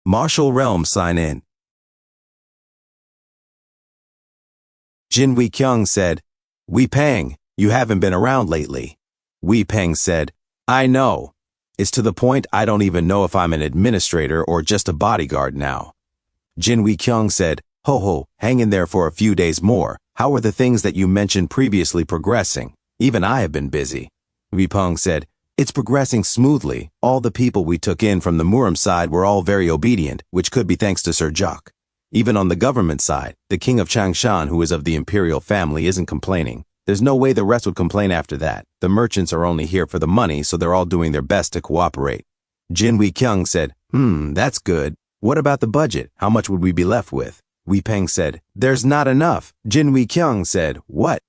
Martial Realm sign in. Jin Wee Kyung said, Wee Peng, you haven't been around lately. Wee Peng said, I know. It's to the point I don't even know if I'm an administrator or just a bodyguard now. Jin Wee Kyung said, Ho ho, hang in there for a few days more. How are the things that you mentioned previously progressing? Even I have been busy. Wee Peng said, It's progressing smoothly. All the people we took in from the Murim side were all very obedient, which could be thanks to Sir Jock. Even on the government side, the king of Changshan, who is of the imperial family, isn't complaining. There's no way the rest would complain after that. The merchants are only here for the money, so they're all doing their best to cooperate. Jin Wee Kyung said, that's good. What about the budget? How much would we be left with? Wee Peng said, There's not enough. Jin Wee Kyung said, What?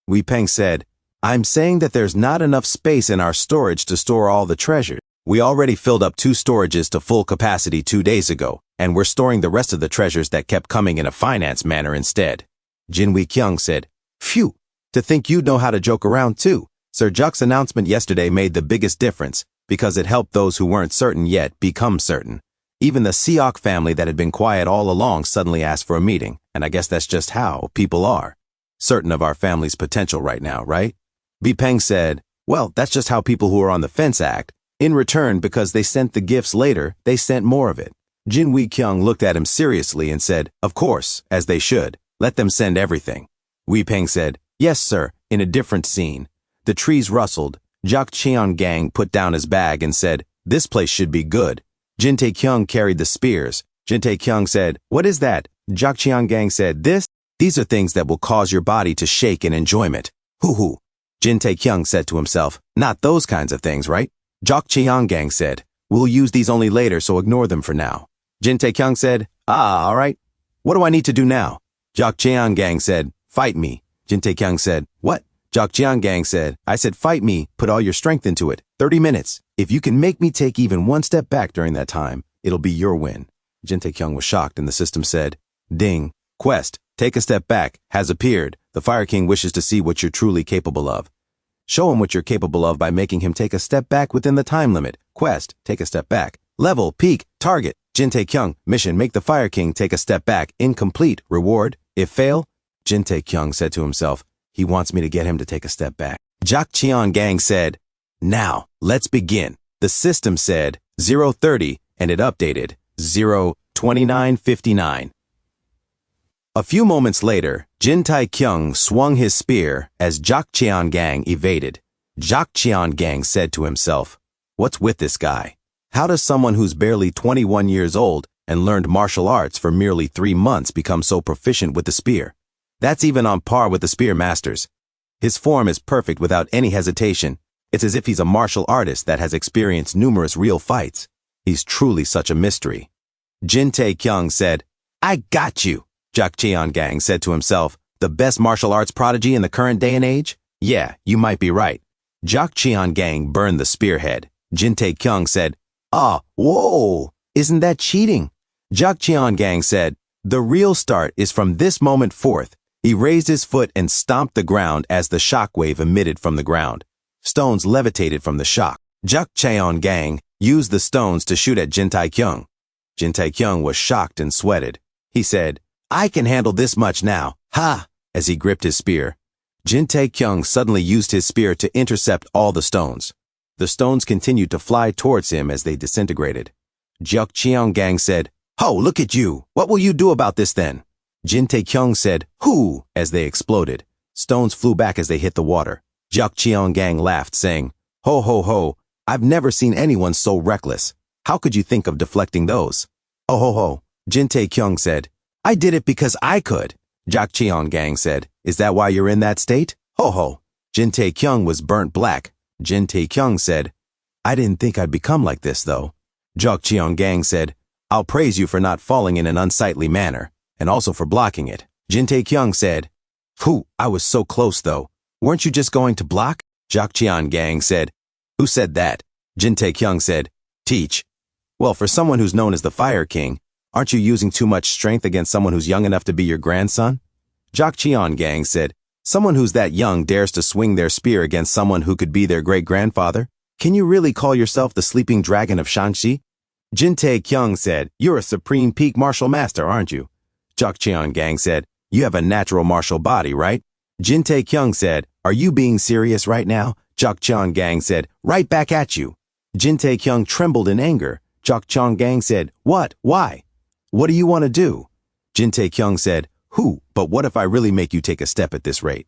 Wee Peng said, I'm saying that there's not enough space in our storage to store all the treasures. We already filled up 2 storages to full capacity 2 days ago, and we're storing the rest of the treasures that kept coming in a finance manner instead. Jin Wee Kyung said, Phew, to think you'd know how to joke around too. Sir Jock's announcement yesterday made the biggest difference, because it helped those who weren't certain yet become certain. Even the Seok family that had been quiet all along suddenly asked for a meeting, and I guess that's just how people are. Certain of our family's potential right now, right? Wee Peng said, Well, that's just how people who are on the fence act. In return, because they sent the gifts later, they sent more of it. Jin Wee Kyung looked at him seriously and said, Of course, as they should. Let them send everything. Wee Peng said, Yes, sir, in a different scene. The trees rustled. Jock Cheon-gang put down his bag and said, This place should be good. Jin Tae-kyung carried the spears. Jin Tae-kyung said, What is that? Jock Cheon-gang said, These are things that will cause your body to shake in enjoyment. Hoo-hoo. Jin Tae-kyung said to himself, Not those kinds of things, right? Jock Cheon-gang said, We'll use these only later, so ignore them for now. Jin Tae-kyung said, all right. What do I need to do now? Jock Cheon-gang said, Fight me. Jin Tae-kyung said, What? Jock Cheon-gang said, I said fight me, put all your strength into it. 30 minutes. If you can make me take even 1 step back during that time, it'll be your win. Jin Tae-kyung was shocked and the system said, Ding. Quest, take a step back, has appeared. The Fire King wishes to see what you're truly capable of. Show him what you're capable of by making him take a step back within the time limit. Quest, take a step back. Level, peak, target. Jin Tae-kyung, mission, make the Fire King take a step back. Incomplete. Reward, if fail. Jin Tae-kyung said to himself, He wants me to get him to take a step back. Jock Cheon-gang said, Now, let's begin. The system said 0:30 and it updated 0:29:59. A few moments later, Jin Tae-kyung swung his spear as Jock Cheon-gang evaded. Jock Cheon-gang said to himself, What's with this guy? How does someone who's barely 21 years old and learned martial arts for merely 3 months become so proficient with the spear? That's even on par with the spear masters. His form is perfect without any hesitation. It's as if he's a martial artist that has experienced numerous real fights. He's truly such a mystery. Jin Tae-kyung said, I got you. Jock Cheon-gang said to himself, The best martial arts prodigy in the current day and age? Yeah, you might be right. Jock Cheon-gang burned the spearhead. Jin Tae-kyung said, Whoa, isn't that cheating? Jock Cheon-gang said, The real start is from this moment forth. He raised his foot and stomped the ground as the shockwave emitted from the ground. Stones levitated from the shock. Jock Cheon-gang used the stones to shoot at Jin Tae-kyung. Jin Tae-kyung was shocked and sweated. He said, I can handle this much now. Ha! As he gripped his spear. Jin Tae-kyung suddenly used his spear to intercept all the stones. The stones continued to fly towards him as they disintegrated. Jock Cheon-gang said, Ho, look at you. What will you do about this then? Jin Tae-kyung said, Hoo, as they exploded. Stones flew back as they hit the water. Jock Cheon-gang laughed, saying, Ho, ho, ho. I've never seen anyone so reckless. How could you think of deflecting those? Oh, ho, ho. Jin Tae-kyung said, I did it because I could. Jock Cheon-gang said, Is that why you're in that state? Ho, ho. Jin Tae-kyung was burnt black. Jin Tae-kyung said, I didn't think I'd become like this, though. Jock Cheon-gang said, I'll praise you for not falling in an unsightly manner, and also for blocking it. Jin Tae-kyung said, Phew, I was so close, though. Weren't you just going to block? Jock Cheon-gang said, Who said that? Jin Tae-kyung said, Teach. Well, for someone who's known as the Fire King, aren't you using too much strength against someone who's young enough to be your grandson? Jock Cheon-gang said, Someone who's that young dares to swing their spear against someone who could be their great-grandfather? Can you really call yourself the sleeping dragon of Shanxi? Jin Tae-kyung said, "You're a supreme peak martial master, aren't you?" Jok Cheon-gang said, "You have a natural martial body, right?" Jin Tae-kyung said, "Are you being serious right now?" Jok Cheon-gang said, "Right back at you." Jin Tae-kyung trembled in anger. Jok Cheon-gang said, "What? Why? What do you want to do?" Jin Tae-kyung said, But what if I really make you take a step at this rate?"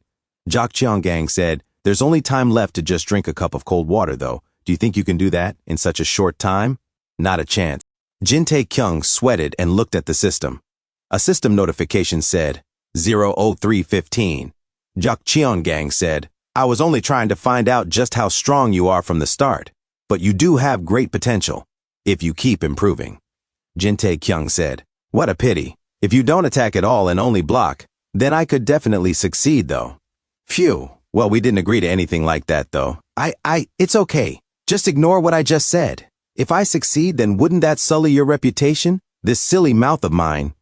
Jok Cheon-gang said, "There's only time left to just drink a cup of cold water, though. Do you think you can do that in such a short time?" "Not a chance." Jin Tae-kyung sweated and looked at the system. A system notification said, 00315. Jok Cheon-gang said, "I was only trying to find out just how strong you are from the start, but you do have great potential, if you keep improving." Jin Tae-kyung said, "What a pity. If you don't attack at all and only block, then I could definitely succeed, though." "Phew. Well, we didn't agree to anything like that, though. It's okay. Just ignore what I just said. If I succeed, then wouldn't that sully your reputation? This silly mouth of mine."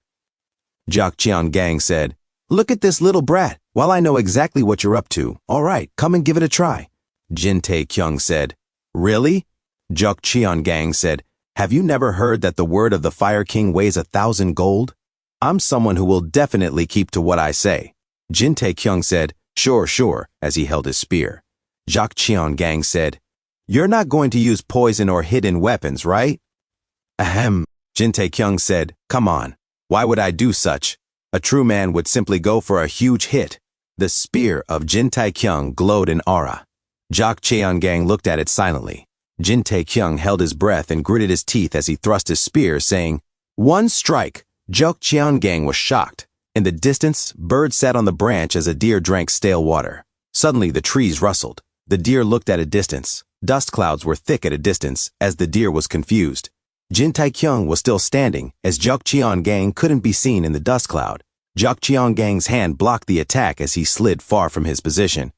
Jok Cheon-gang said, "Look at this little brat. While I know exactly what you're up to, all right, come and give it a try." Jin Tae-kyung said, "Really?" Jok Cheon-gang said, "Have you never heard that the word of the Fire King weighs 1,000 gold? I'm someone who will definitely keep to what I say." Jin Tae-kyung said, Sure, as he held his spear. Jok Cheon-gang said, "You're not going to use poison or hidden weapons, right?" "Ahem." Jin Tae-kyung said, "Come on. Why would I do such? A true man would simply go for a huge hit." The spear of Jin Tae-kyung glowed in aura. Jok Cheon-gang looked at it silently. Jin Tae-kyung held his breath and gritted his teeth as he thrust his spear, saying, "One strike." Jok Cheon-gang was shocked. In the distance, birds sat on the branch as a deer drank stale water. Suddenly, the trees rustled. The deer looked at a distance. Dust clouds were thick at a distance, as the deer was confused. Jin Tae-kyung was still standing, as Jok Cheon-gang couldn't be seen in the dust cloud. Jok Cheon-gang's hand blocked the attack as he slid far from his position.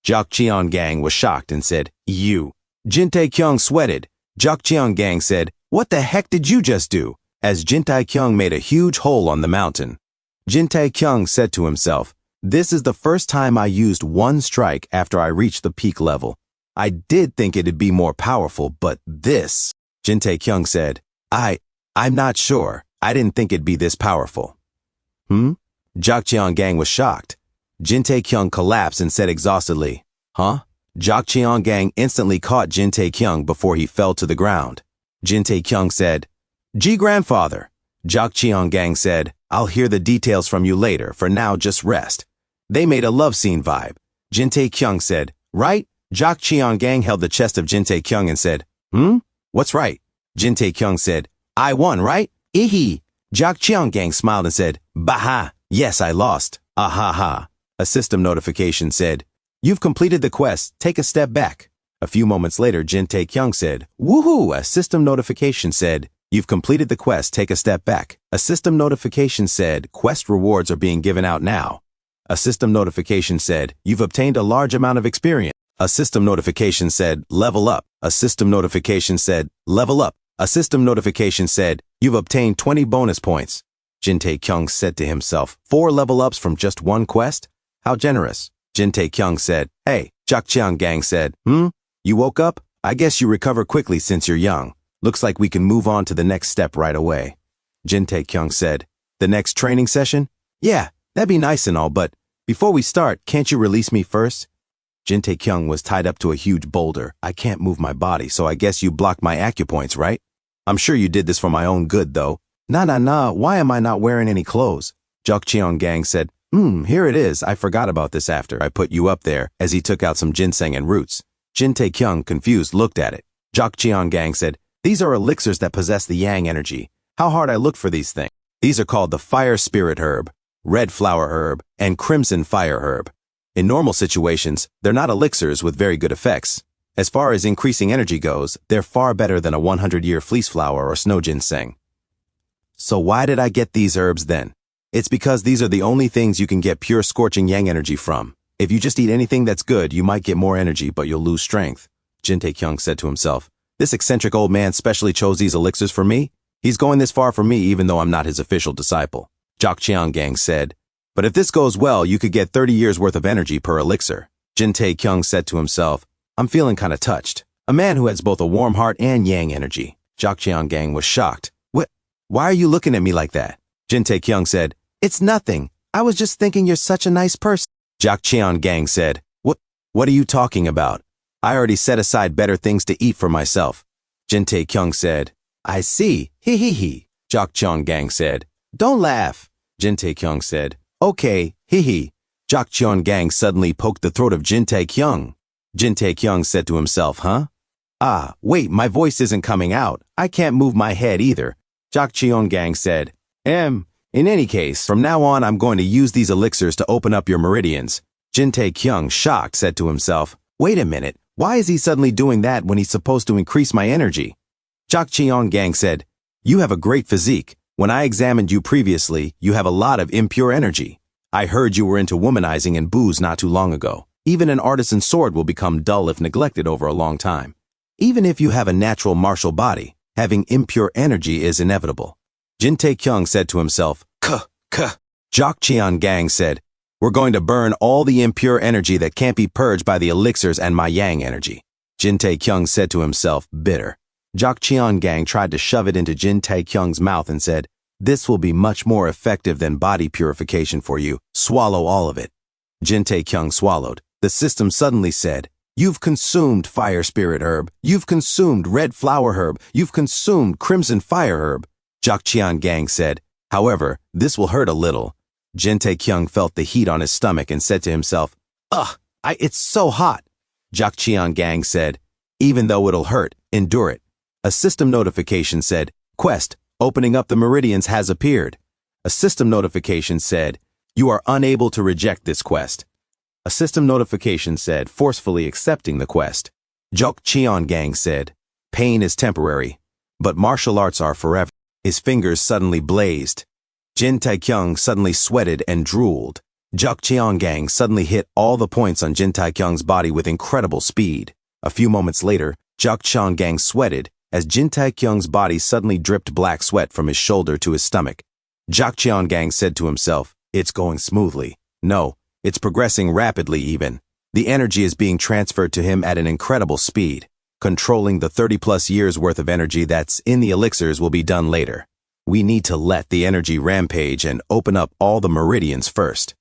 Jok Cheon-gang was shocked and said, "You." Jin Tae-kyung sweated. Jok Cheon-gang said, "What the heck did you just do?" as Jin Tae-kyung made a huge hole on the mountain. Jin Tae-kyung said to himself, "This is the first time I used one strike after I reached the peak level. I did think it'd be more powerful, but this..." Jin Tae-kyung said, I'm not sure. I didn't think it'd be this powerful." Jok Cheon-gang was shocked. Jin Tae-kyung collapsed and said exhaustedly, "Huh?" Jok Cheon-gang instantly caught Jin Tae-kyung before he fell to the ground. Jin Tae-kyung said, "Gee, grandfather." Jok Cheon-gang said, "I'll hear the details from you later. For now, just rest." They made a love scene vibe. Jin Tae-kyung said, "Right?" Jok Cheon-gang held the chest of Jin Tae-kyung and said, "What's right?" Jin Tae-kyung said, "I won, right? Eehee." Jok Cheon-gang smiled and said, "Baha, yes, I lost. Ahaha." A system notification said, "You've completed the quest. Take a step back." A few moments later, Jin Tae-kyung said, "Woohoo!" A system notification said, "You've completed the quest. Take a step back." A system notification said, "Quest rewards are being given out now." A system notification said, "You've obtained a large amount of experience." A system notification said, "Level up." A system notification said, "Level up." A system notification said, "You've obtained 20 bonus points." Jin Tae-kyung said to himself, 4 level ups from just one quest? How generous. Jin Tae-kyung said, "Hey." Jok Cheon-gang said, "You woke up? I guess you recover quickly since you're young. Looks like we can move on to the next step right away." Jin Tae-kyung said, "The next training session? Yeah, that'd be nice and all, but before we start, can't you release me first?" Jin Tae-kyung was tied up to a huge boulder. "I can't move my body, so I guess you blocked my acupoints, right? I'm sure you did this for my own good, though." Nah, why am I not wearing any clothes?" Jok Cheon-gang said, Here it is. I forgot about this after I put you up there," as he took out some ginseng and roots. Jin Tae-kyung, confused, looked at it. Jok Cheon-gang said, "These are elixirs that possess the yang energy. How hard I look for these things. These are called the Fire Spirit Herb, Red Flower Herb, and Crimson Fire Herb. In normal situations, they're not elixirs with very good effects. As far as increasing energy goes, they're far better than a 100-year fleece flower or snow ginseng." So why did I get these herbs then? It's because these are the only things you can get pure scorching yang energy from. If you just eat anything that's good, you might get more energy, but you'll lose strength. Jin Tae-kyung said to himself, "This eccentric old man specially chose these elixirs for me? He's going this far for me even though I'm not his official disciple." Jok Cheon-gang said, "But if this goes well, you could get 30 years worth of energy per elixir." Jin Tae-kyung said to himself, "I'm feeling kind of touched. A man who has both a warm heart and yang energy. Jok Cheon-gang was shocked. What? Why are you looking at me like that? Jin Tae-kyung said, It's nothing. I was just thinking you're such a nice person. Jok Cheon-gang said, What are you talking about? I already set aside better things to eat for myself. Jin Tae-kyung said, I see. Hee hee hee. Jok Cheon-gang said, Don't laugh. Jin Tae-kyung said, Okay, hee hee. Jok Cheon-gang suddenly poked the throat of Jin Tae-kyung. Jin Tae-kyung said to himself, Huh? Ah, wait, my voice isn't coming out. I can't move my head either. Jok Cheon-gang said, in any case, from now on I'm going to use these elixirs to open up your meridians. Jin Tae-kyung, shocked, said to himself, Wait a minute, why is he suddenly doing that when he's supposed to increase my energy? Jok Cheon-gang said, You have a great physique. When I examined you previously, you have a lot of impure energy. I heard you were into womanizing and booze not too long ago. Even an artisan sword will become dull if neglected over a long time. Even if you have a natural martial body, having impure energy is inevitable. Jin Tae-kyung said to himself, Kuh. Jok Cheon-gang said, We're going to burn all the impure energy that can't be purged by the elixirs and my yang energy. Jin Tae-kyung said to himself, bitter. Jok Cheon-gang tried to shove it into Jin Tae-kyung's mouth and said, This will be much more effective than body purification for you. Swallow all of it. Jin Tae-kyung swallowed. The system suddenly said, You've consumed fire spirit herb. You've consumed red flower herb. You've consumed crimson fire herb. Jok Cheon-gang said, However, this will hurt a little. Jin Tae-kyung felt the heat on his stomach and said to himself, It's so hot. Jok Cheon-gang said, Even though it'll hurt, endure it. A system notification said, Quest, opening up the meridians has appeared. A system notification said, You are unable to reject this quest. A system notification said, forcefully accepting the quest. Jok Cheon-gang said, Pain is temporary, but martial arts are forever. His fingers suddenly blazed. Jin Tae-kyung suddenly sweated and drooled. Jok Cheon-gang suddenly hit all the points on Jin Tae-kyung's body with incredible speed. A few moments later, Jok Cheon-gang sweated as Jin Tae-kyung's body suddenly dripped black sweat from his shoulder to his stomach. Jok Cheon-gang said to himself, It's going smoothly. No, it's progressing rapidly even. The energy is being transferred to him at an incredible speed. Controlling the 30-plus years worth of energy that's in the elixirs will be done later. We need to let the energy rampage and open up all the meridians first.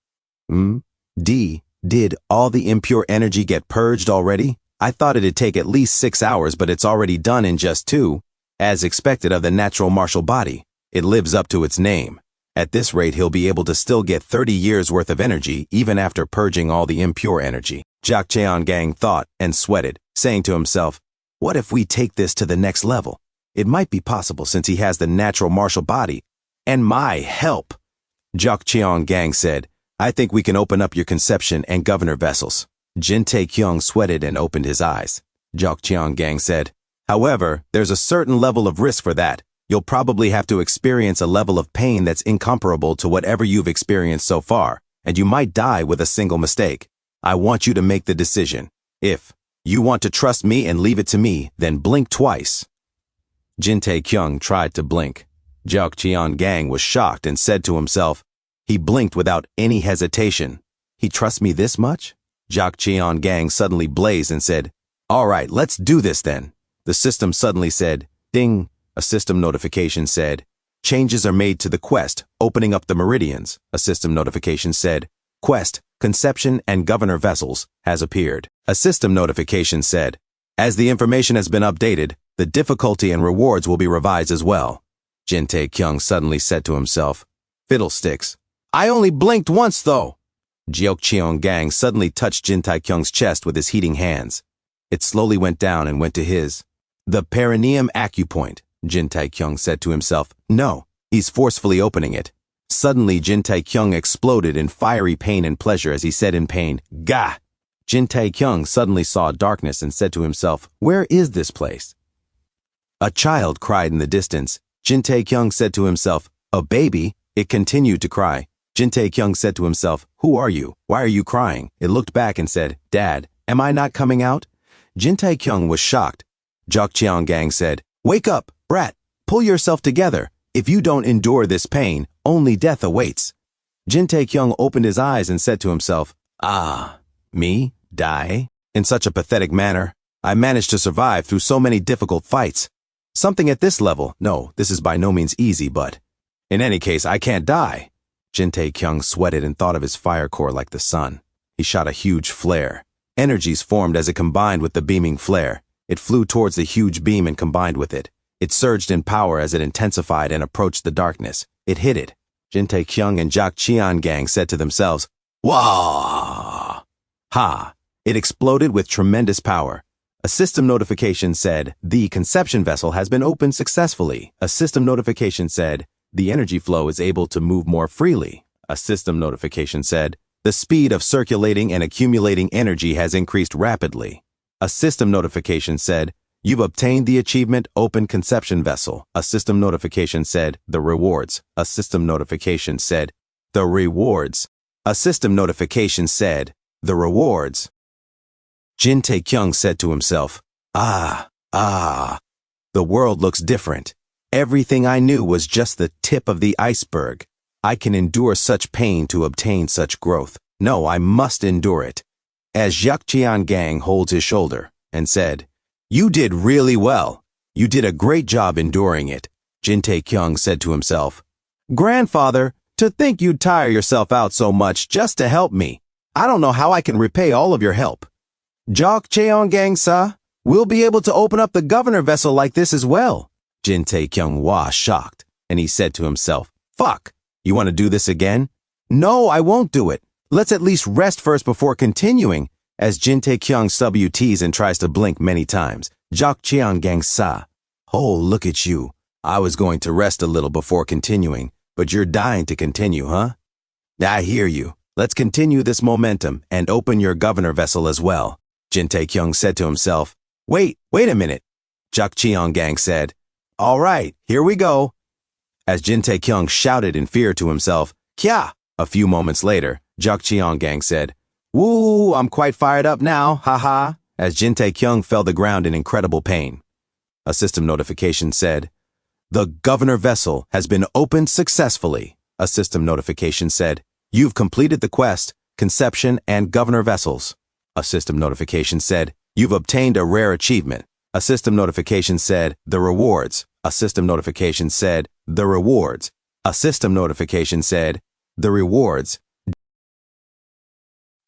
Did all the impure energy get purged already? I thought it'd take at least 6 hours, but it's already done in just 2. As expected of the natural martial body, it lives up to its name. At this rate, he'll be able to still get 30 years worth of energy even after purging all the impure energy. Jok Cheon-gang thought and sweated, saying to himself, What if we take this to the next level? It might be possible since he has the natural martial body. And my help! Jok Cheon-gang said, I think we can open up your conception and governor vessels. Jin Tae-kyung sweated and opened his eyes. Jok Cheon-gang said, However, there's a certain level of risk for that. You'll probably have to experience a level of pain that's incomparable to whatever you've experienced so far, and you might die with a single mistake. I want you to make the decision. If you want to trust me and leave it to me, then blink twice. Jin Tae-kyung tried to blink. Jok Cheon-gang was shocked and said to himself, He blinked without any hesitation. He trusts me this much? Jok Cheon-gang suddenly blazed and said, All right, let's do this then. The system suddenly said, Ding. A system notification said, Changes are made to the quest, opening up the meridians. A system notification said, Quest, conception and governor vessels has appeared. A system notification said, As the information has been updated, the difficulty and rewards will be revised as well. Jin Tae-kyung suddenly said to himself, Fiddlesticks. I only blinked once though. Jok Cheon-gang suddenly touched Jin Tae-kyung's chest with his heating hands. It slowly went down and went to his. The perineum acupoint. Jin Tae-kyung said to himself, No, he's forcefully opening it. Suddenly, Jin Tae-kyung exploded in fiery pain and pleasure as he said in pain, Gah! Jin Tae-kyung suddenly saw darkness and said to himself, Where is this place? A child cried in the distance. Jin Tae-kyung said to himself, A baby? It continued to cry. Jin Tae-kyung said to himself, Who are you? Why are you crying? It looked back and said, Dad, am I not coming out? Jin Tae-kyung was shocked. Jok Cheon-gang said, Wake up, brat, pull yourself together. If you don't endure this pain, only death awaits. Jin Tae-kyung opened his eyes and said to himself, Me? Die? In such a pathetic manner? I managed to survive through so many difficult fights. Something at this level. No, this is by no means easy, but in any case, I can't die. Jin Tae-kyung sweated and thought of his fire core like the sun. He shot a huge flare. Energies formed as it combined with the beaming flare. It flew towards the huge beam and combined with it. It surged in power as it intensified and approached the darkness. It hit it. Jin Tae-kyung and Jak Cheon-gang said to themselves, "Wah!" Ha! It exploded with tremendous power. A system notification said, "The conception vessel has been opened successfully." A system notification said, "The energy flow is able to move more freely." A system notification said, "The speed of circulating and accumulating energy has increased rapidly." A system notification said, "You've obtained the achievement Open Conception Vessel." A system notification said, "The rewards." A system notification said, "The rewards." A system notification said, "The rewards." Jin Tae-kyung said to himself, "Ah, the world looks different. Everything I knew was just the tip of the iceberg. I can endure such pain to obtain such growth. No, I must endure it." As Jak Cheon-gang holds his shoulder and said, "You did really well. You did a great job enduring it," Jin Tae-kyung said to himself, "Grandfather, to think you'd tire yourself out so much just to help me. I don't know how I can repay all of your help. Jak Cheon-gang-sa, we'll be able to open up the governor vessel like this as well." Jin Tae-kyung was shocked, and he said to himself, "Fuck, you want to do this again?" "No, I won't do it. Let's at least rest first before continuing." As Jin Tae-kyung WTs and tries to blink many times, Jak Cheon-gang-sa, "Oh, look at you. I was going to rest a little before continuing, but you're dying to continue, huh? I hear you. Let's continue this momentum and open your governor vessel as well." Jin Tae-kyung said to himself, Wait a minute," Jak Cheon-gang said. "All right, here we go." As Jin Tae-kyung shouted in fear to himself, "Kya!" A few moments later, Jak Cheon-gang said, "Woo, I'm quite fired up now, haha," as Jin Tae-kyung fell to the ground in incredible pain. A system notification said, "The governor vessel has been opened successfully." A system notification said, "You've completed the quest, conception and governor vessels." A system notification said, "You've obtained a rare achievement." A system notification said, "The rewards." A system notification said, "The rewards." A system notification said, "The rewards."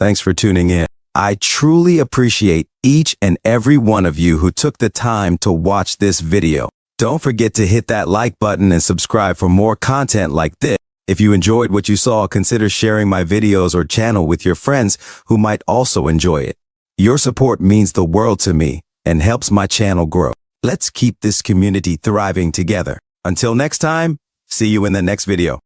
Thanks for tuning in. I truly appreciate each and every one of you who took the time to watch this video. Don't forget to hit that like button and subscribe for more content like this. If you enjoyed what you saw, consider sharing my videos or channel with your friends who might also enjoy it. Your support means the world to me and helps my channel grow. Let's keep this community thriving together. Until next time, see you in the next video.